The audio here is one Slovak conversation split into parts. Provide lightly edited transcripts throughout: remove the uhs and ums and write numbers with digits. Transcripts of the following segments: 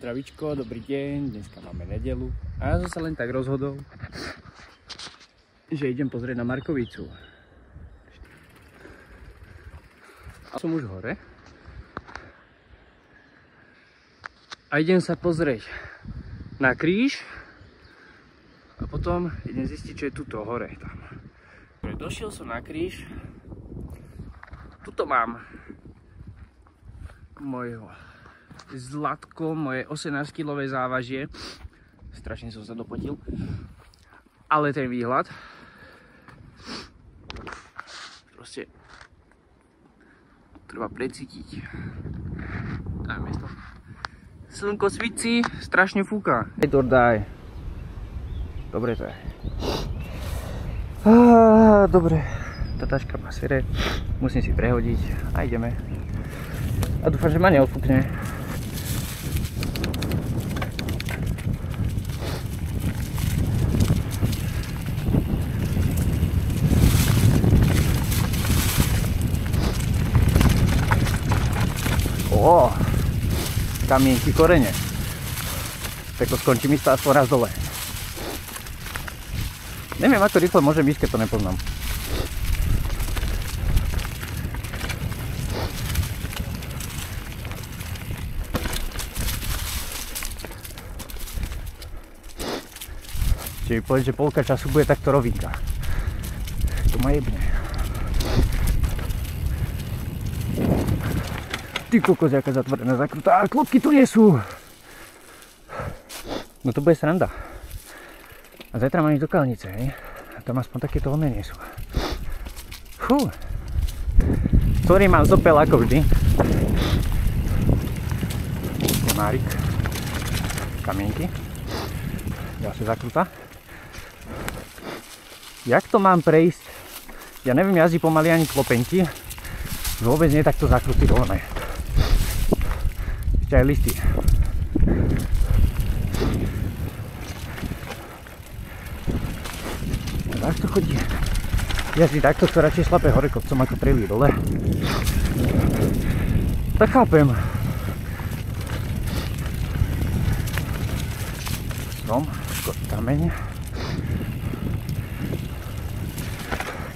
Zdravíčko, dobrý deň, dneska máme nedeľu a ja som sa len tak rozhodol, že idem pozrieť na Markovicu. A som už hore a idem sa pozrieť na kríž a potom idem zistiť, čo je tuto hore. Tam. Došiel som na kríž, tuto mám mojho zlatko, moje 18-kilové závažie. Strašne som sa dopotil. Ale ten výhľad proste treba precítiť. Tam je miesto. Slnko svíti, strašne fúka. Daj. Dobre to je. Dobre. Tá taška má sere. Musím si prehodiť a ideme. A dúfam, že ma neodfúkne. Kamienky, korene. Tak to skončí mi stáť aspoň raz dole. Neviem, ako rýchle môžem ísť, keď to nepoznám. Čiže mi povedať, že polka času bude takto rovinka. To ma jebne. Ty kokos, jaká zatvorená, zakrutá. Klopky tu nie sú. No to bude sranda. A zajtra mám ísť do Kalnice, hej? A tam aspoň takéto oné nie sú. Fú. Sorry, mám zopel ako vždy. Márik. Kamienky. Ďalšia zakrutá. Jak to mám prejsť? Ja neviem jazdiť pomaly ani klopenky. Vôbec nie takto zakrutý dole. Ešte aj listy. Takto chodí. Jazdí takto, to radšej šlape hore kopcom ako prelí dole. Tak chápem. Strom, kameň.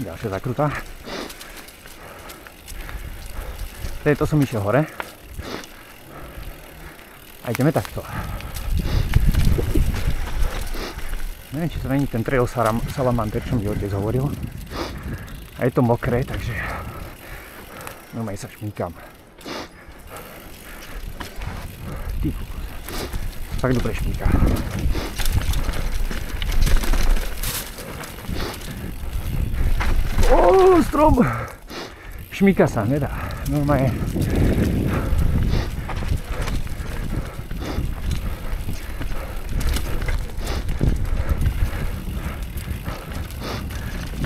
Ďalšia zakrutá. Tejto som išiel hore. A ideme takto. Neviem, či to není ten trail salamander, čo mi otec hovoril. A je to mokré, takže normálne sa šminkam. Ty kokos. Fakt dobre šminka. Strom! Šmíka sa, nedá. Normálne.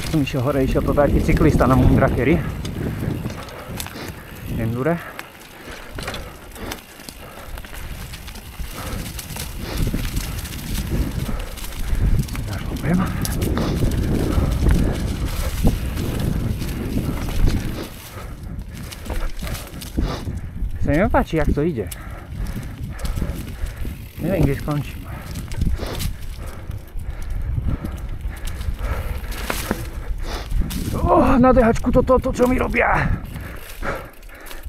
Som išiel hore, išiel to taký cyklista na Mundrakery. Endure. Zašlopem. Sa mi nepáči, jak to ide. Neviem, kde skončím. Na dehačku toto, čo mi robia.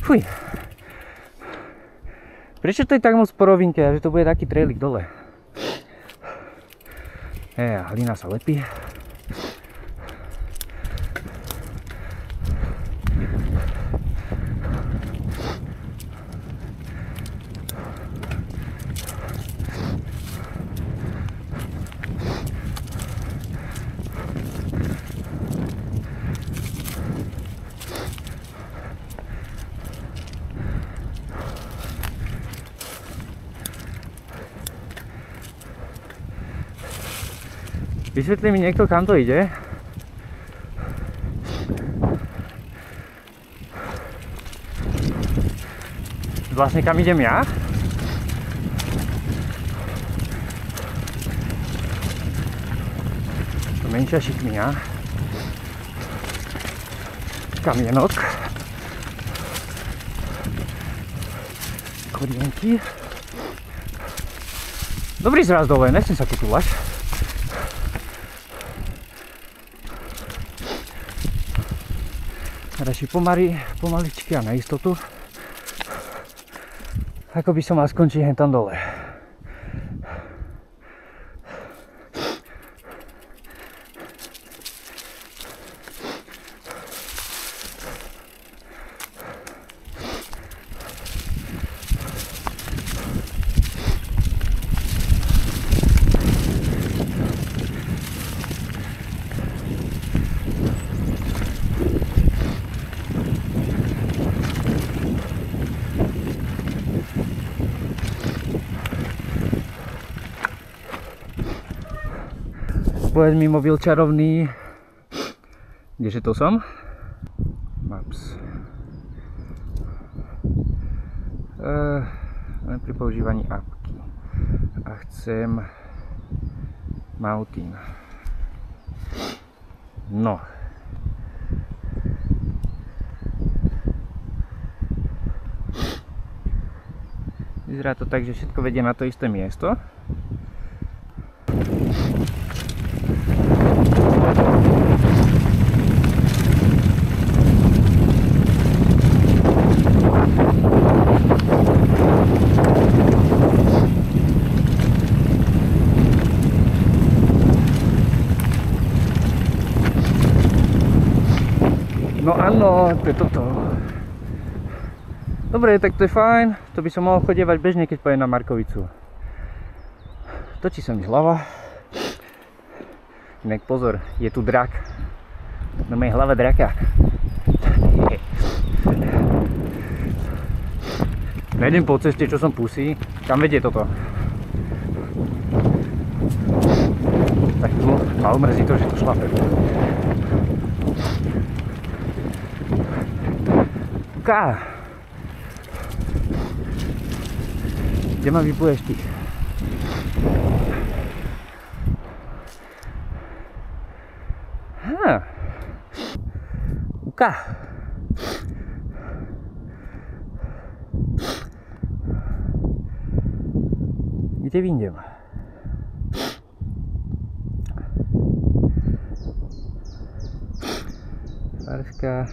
Fuj. Prečo to je tak moc po rovinke, že to bude taký trailik dole? Hlina sa lepí. Vysvetlí mi niekto, kam to ide? Vlastne kam idem ja? To menšia šikmina. kamienok. Korienky. Dobrý zraz dole, nechcem sa tu túlať. Radšej pomaličky a na istotu. Ako by som mal skončiť hen tam dole. Povedz mi mobil čarovný. Kdeže to som? Maps. Len pri používaní apky. A chcem Mountain. No. Vyzerá to tak, že všetko vedie na to isté miesto. No áno, to je toto. Dobre, tak to je fajn. To by som mohol chodievať bežne, keď pojem na Markovicu. Točí sa mi hlava. Inak pozor, je tu drak. Na mojej hlave draka. Nejdem po ceste, čo som pusí. Kam vedie toto? Tak ma umrzí to, že to šlape. Kde ma vypuješ ty? Uka. Kde vyjdem? Farska.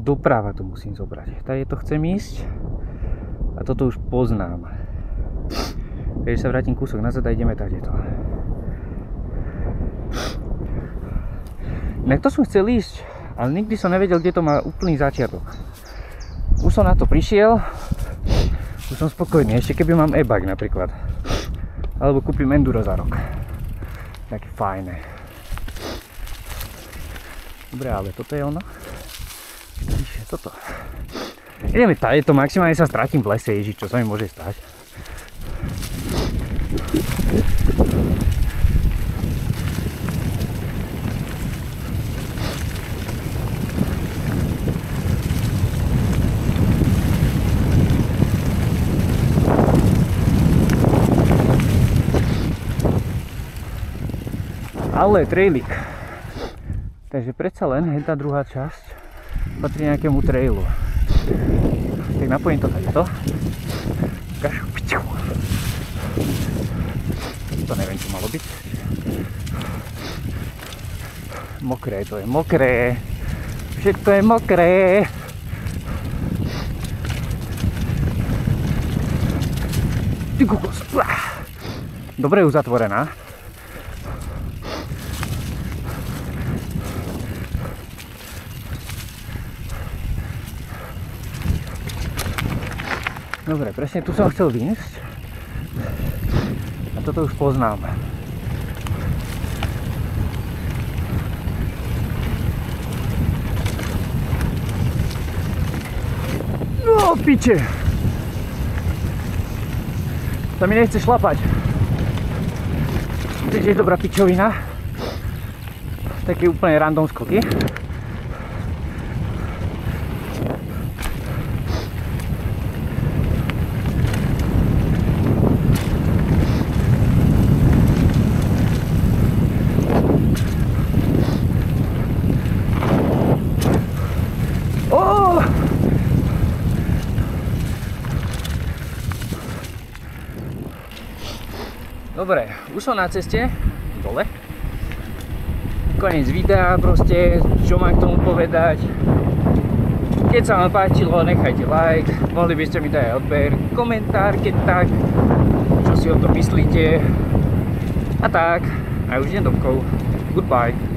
Doprava to musím zobrať. Tady to chcem ísť a toto už poznám. Takže sa vrátim kúsok nazad a ideme tadeto. Inak to som chcel ísť, ale nikdy som nevedel, kde to má úplný začiatok. Už som na to prišiel, už som spokojný, ešte keby mám e-bike napríklad. Alebo kúpim enduro za rok. Také fajné. Dobre, ale toto je ono. Toto. Ideme tady to, maximálne sa stratím v lese, ježiš, čo sa mi môže stať. Ale trailik. Takže predsa len tá druhá časť patrí nejakému trailu. Tak napojím to tady to. To neviem, čo malo byť. Mokré, to je mokré. Všetko je mokré. Ty kokos. Dobre uzatvorená. Dobre, presne tu som chcel výjsť. A toto už poznám. No, piče! To mi nechce šlapať. Teď je dobrá pičovina. Také úplne random skoky. Dobre, už som na ceste dole. Koniec videa proste, čo mám k tomu povedať. Keď sa vám páčilo, nechajte like, mohli by ste mi dať aj odber, komentár, keď tak, čo si o tom myslíte. A tak, a už idem domov. Goodbye.